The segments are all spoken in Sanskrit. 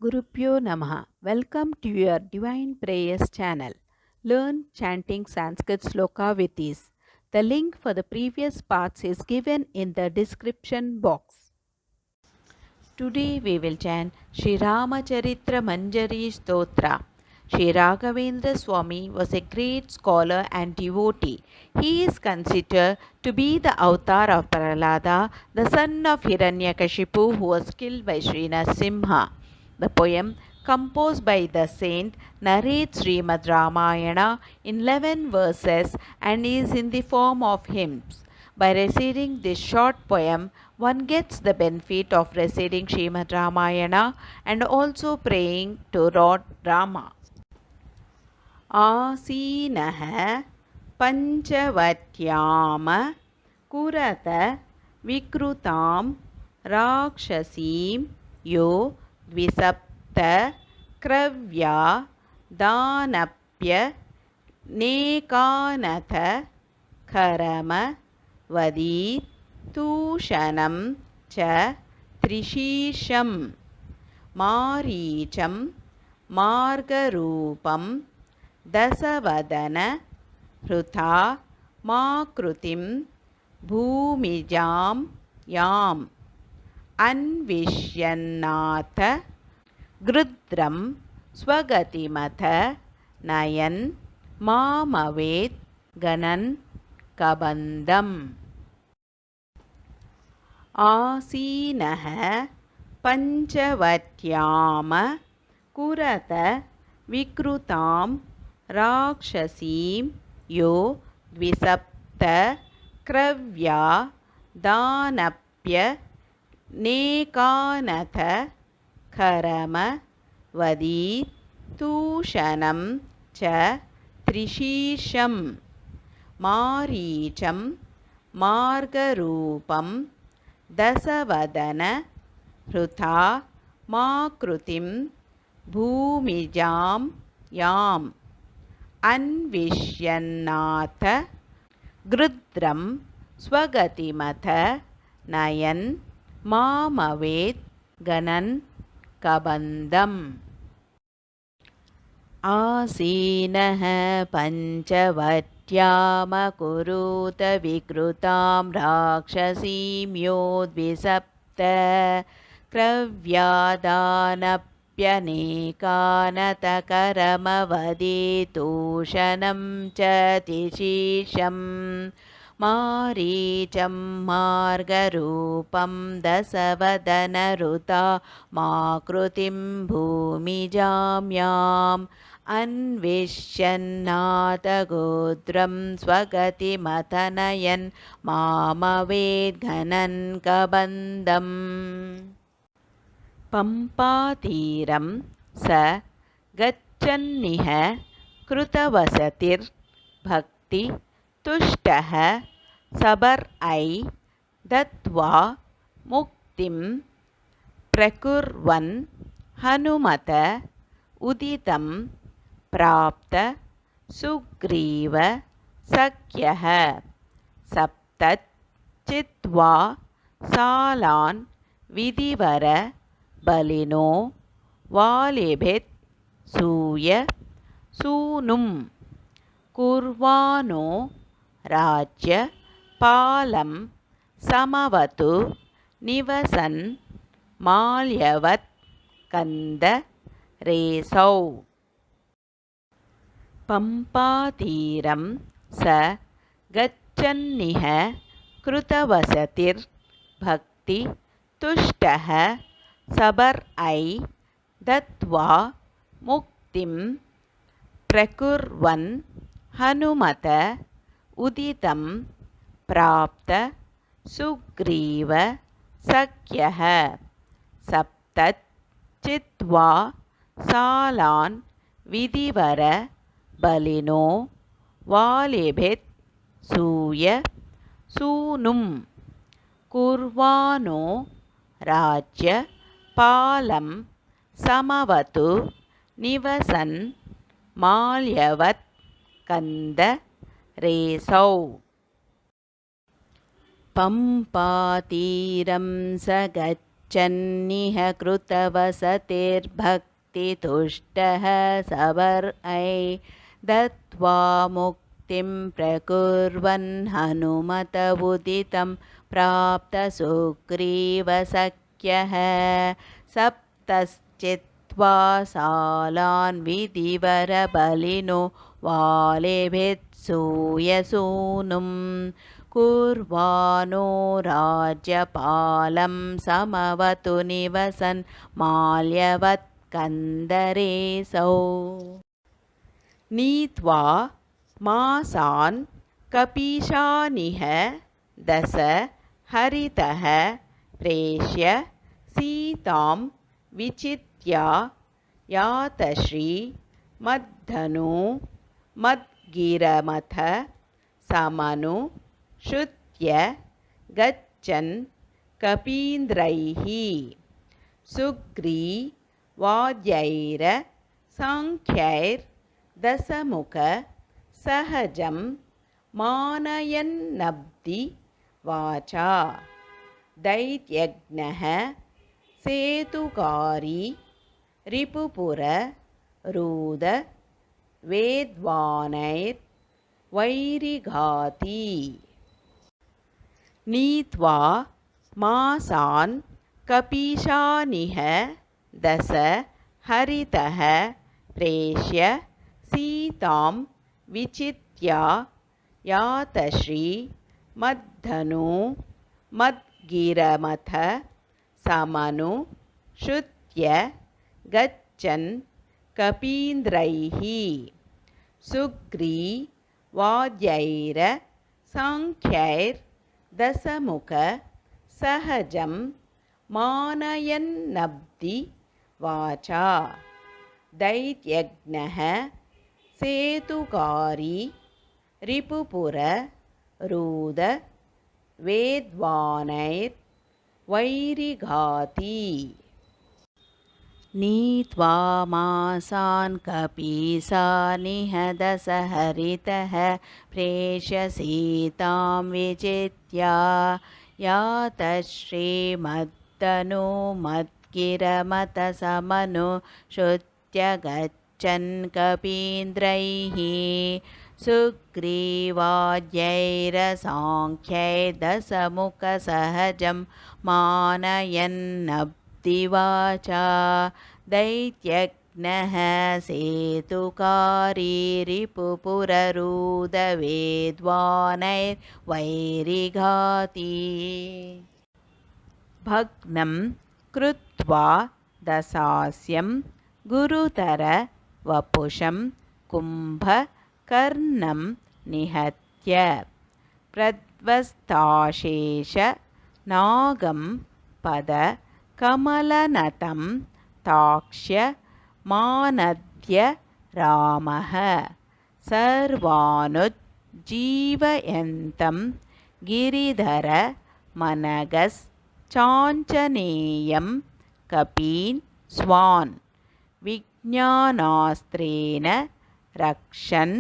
Gurupyo Namaha. Welcome to your Divine Prayers channel. Learn chanting Sanskrit sloka with ease. The link for the previous parts is given in the description box. Today we will chant Sri Ramacharitra Manjari Stotra. Sri Raghavendra Swami was a great scholar and devotee. He is considered to be the avatar of Prahlada, the son of Hiranyakashipu who was killed by Sri Narasimha. The poem, composed by the saint, narrates Srimad Ramayana in 11 verses and is in the form of hymns. By reciting this short poem, one gets the benefit of reciting Srimad Ramayana and also praying to Lord Rama. Asinah Panchavatyam Kurata Vikrutam Rakshasim Yo Dvisapta Kravya Danapya Nekanatha Karama Vadi Tushanam Cha Trishisham Maricham Margarupam Dasavadana Hruta Makrutim Bhumijam Yam Anvishyannatha Grudram Swagatimata Nayan Mamavet Ganan Kabandam Asinah Panchavatyam Kurata Vikrutam Rakshasim Yo Dvisapta Kravya Danapya Nekanatha Karama Vadi Tushanam Cha Trishisham Maricham Margarupam Dasavadana Hruta Makrutim Bhumijam Yam Anvishyannatha Grudram Swagatimata Nayan Mamavet Ganan Kabandam Asinah Panchavatyam Kuruta Vikrutam Rakshasim Yodvisapta Kravyadanapyanekana Karamavaditushanam Chatishisham Maricham Margarupam Dasavadanaruta Makrutim Bhumijamyam Anvishyannatagudram Swagati Matanayan Mamavedghanan Kabandam Pampatiram Sa Gachanniha Krutavasatir Bhakti Tushtaha Sabar Ai Datva Muktim Prakurvan Hanumata Uditam Prapta Sugriva Sakyaha Saptat Chitva Salan Vidivara Balino Valibhit Suya Sunum Kurvano Rajya Palam Samavatu Nivasan Malyavat Kanda Resau Pampatiram Sa Gachanniha Krutavasatir Bhakti Tushtaha Sabar Ai Datva Muktim Prakurvan Hanumata Uditam Prapta Sugriva Sakyaha Saptat Chitva Salan Vidivara Balino Valibhit Suya Sunum Kurvano Rajya Palam Samavatu Nivasan Malyavat Kanda Resau Pampatiram Sagat गच्छन्निह कृतवसतिर्भक्तितुष्टः सवर्यै दत्त्वा मुक्तिं प्रकुर्वन् हनुमत उदितं प्राप्तसुग्रीवसख्यः सप्तश्चित्वा सालान् विधिवरबलिनो वालेभित्सूयसूनुं कुर्वाणो राज्यपालं समवतु निवसन् माल्यवत्कन्दरेऽसौ नीत्वा मासान् कपीशानिह दश हरितः प्रेष्य सीतां विचित्या यातश्री मद्धनु मद्गिरमथ समनु श्रुत्य गच्छन् कपीन्द्रैः सुग्रीवाद्यैर साङ्ख्यैर्दशमुख सहजं मानयन्नब्धि वाचा दैत्यज्ञः सेतुकारी रिपुपुर रूद वेद्वानैर्वैरिघाती नीत्वा मासान् कपीशानिह दश हरितः प्रेष्य सीतां विचित्या यातश्री मद्धनु मद्गिरमथ समनु श्रुत्य गच्छन् कपीन्द्रैः सुग्रीवाद्यैर साङ्ख्यैर्दशमुख सहजं मानयन्नब्धि वाचा दैत्यज्ञः सेतुकारी रिपुपुर रूद वेद्वानैर्वैरिघाती नीत्वा मासान् कपीशानिह दश हरितः प्रेष्य सीतां विचित्या यातश्रीमद्दनु मद्गिरमथ समनु श्रुत्य गच्छन् कपीन्द्रैः सुग्रीवाद्यैरसाङ्ख्यैर्दशमुखसहजं मानयन्नब्धिवाचा दैत्यज्ञः सेतुकारी रिपुपुररूदवेद्वानैर्वैरिघाती भग्नं कृत्वा दशास्यं गुरुतर वपुषं कुम्भकर्णं निहत्य प्रध्वस्ताशेष नागं पदकमलनतं ताक्ष्य मानद्य रामः सर्वानुज्जीवयन्तं गिरिधर मनगश्चाञ्चनेयं कपीन् स्वान् विज्ञानास्त्रेण रक्षन्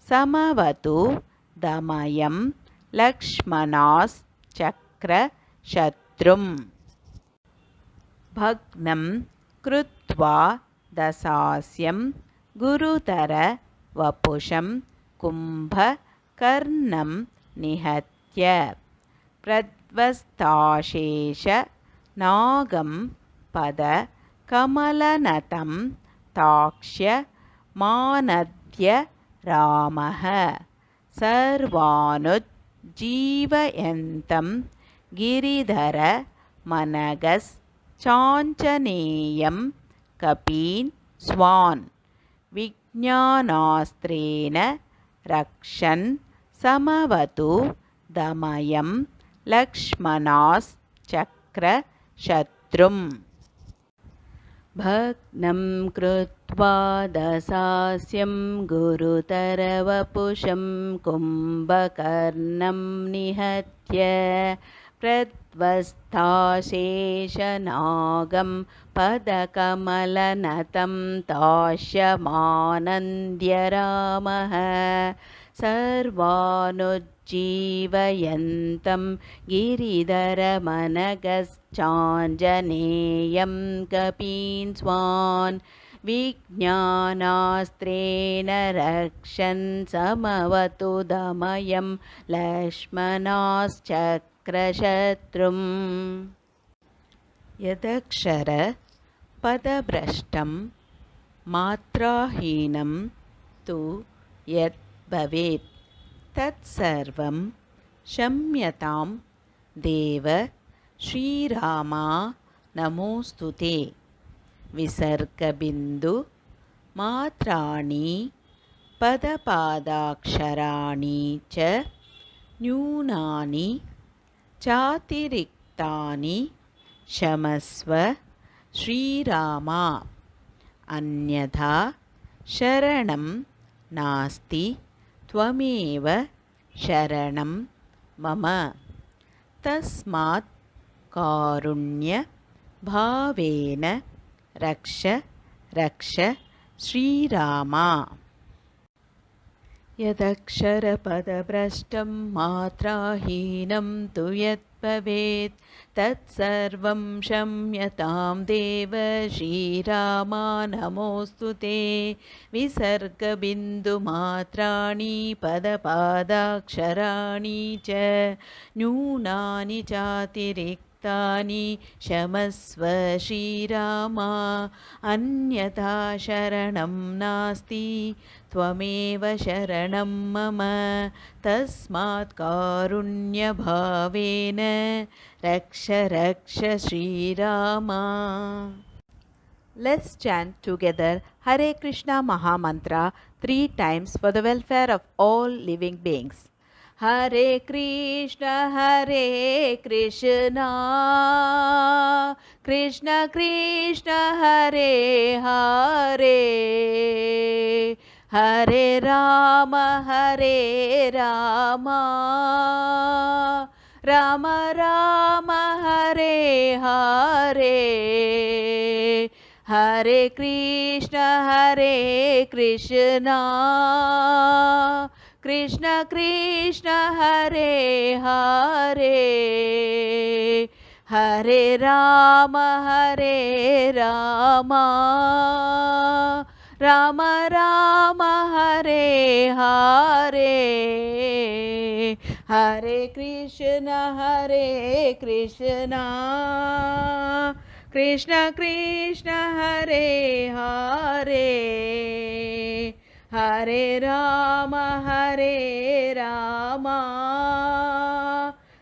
समवतु दमयं लक्ष्मणाश्चक्रशत्रुम् भग्नं कृत्वा दशास्यं गुरुतर वपुषं कुम्भकर्णं निहत्य प्रध्वस्ताशेष नागं पदकमलनतं ताक्ष्य मानद्य रामः सर्वानुज्जीवयन्तं गिरिधर मनगश्चाञ्चनेयं कपीन् स्वान् विज्ञानास्त्रेण रक्षन् समवतु दमयं लक्ष्मणाश्चक्रशत्रुम् भग्नं कृत्वा दशास्यं गुरुतरवपुषं कुम्भकर्णं निहत्य प्रध्वस्ताशेषनागं पदकमलनतं तास्यमानन्द्य रामः सर्वानुज्जीवयन्तं गिरिधरमनगश्चाञ्जनेयं कपीन्स्वान् विज्ञानास्त्रेण रक्षन् समवतु दमयं लक्ष्मणाश्चक्रशत्रुम् यदक्षर पदभ्रष्टं मात्राहीनं तु यत् भवेत् तत्सर्वं क्षम्यतां देव श्रीरामा नमोऽस्तु ते। विसर्गबिन्दु मात्राणि पदपादाक्षराणि च न्यूनानि चातिरिक्तानि क्षमस्व श्रीरामा अन्यथा शरणं नास्ति त्वमेव शरणं मम तस्मात् कारुण्यभावेन रक्ष रक्ष श्रीरामा। यदक्षरपदभ्रष्टं मात्राहीनं तु यत् भवेत् तत्सर्वं क्षम्यतां देव श्रीरामा नमोऽस्तु ते। विसर्गबिन्दुमात्राणि पदपादाक्षराणि च न्यूनानि चातिरिक्तानि क्षमस्व श्रीरामा अन्यथा शरणं नास्ति त्वमेव शरणं मम तस्मात् कारुण्यभावेन रक्ष रक्ष श्रीरामा। Let's chant together Hare Krishna Mahamantra 3 times for the welfare of all living beings. Hare Krishna Krishna Krishna Hare Hare Hare Rama Rama Rama Hare Hare Hare Krishna Krishna Krishna Hare Hare Hare Rama Rama Rama Hare Hare Hare Krishna Krishna Krishna Hare Hare Hare Rama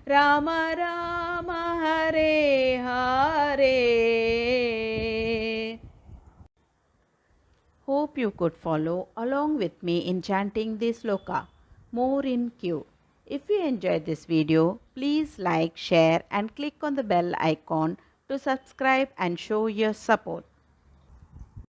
Rama Rama Hare Hare. Hope you could follow along with me in chanting this sloka. More in queue. If you enjoyed this video, please like, share and click on the bell icon to subscribe and show your support.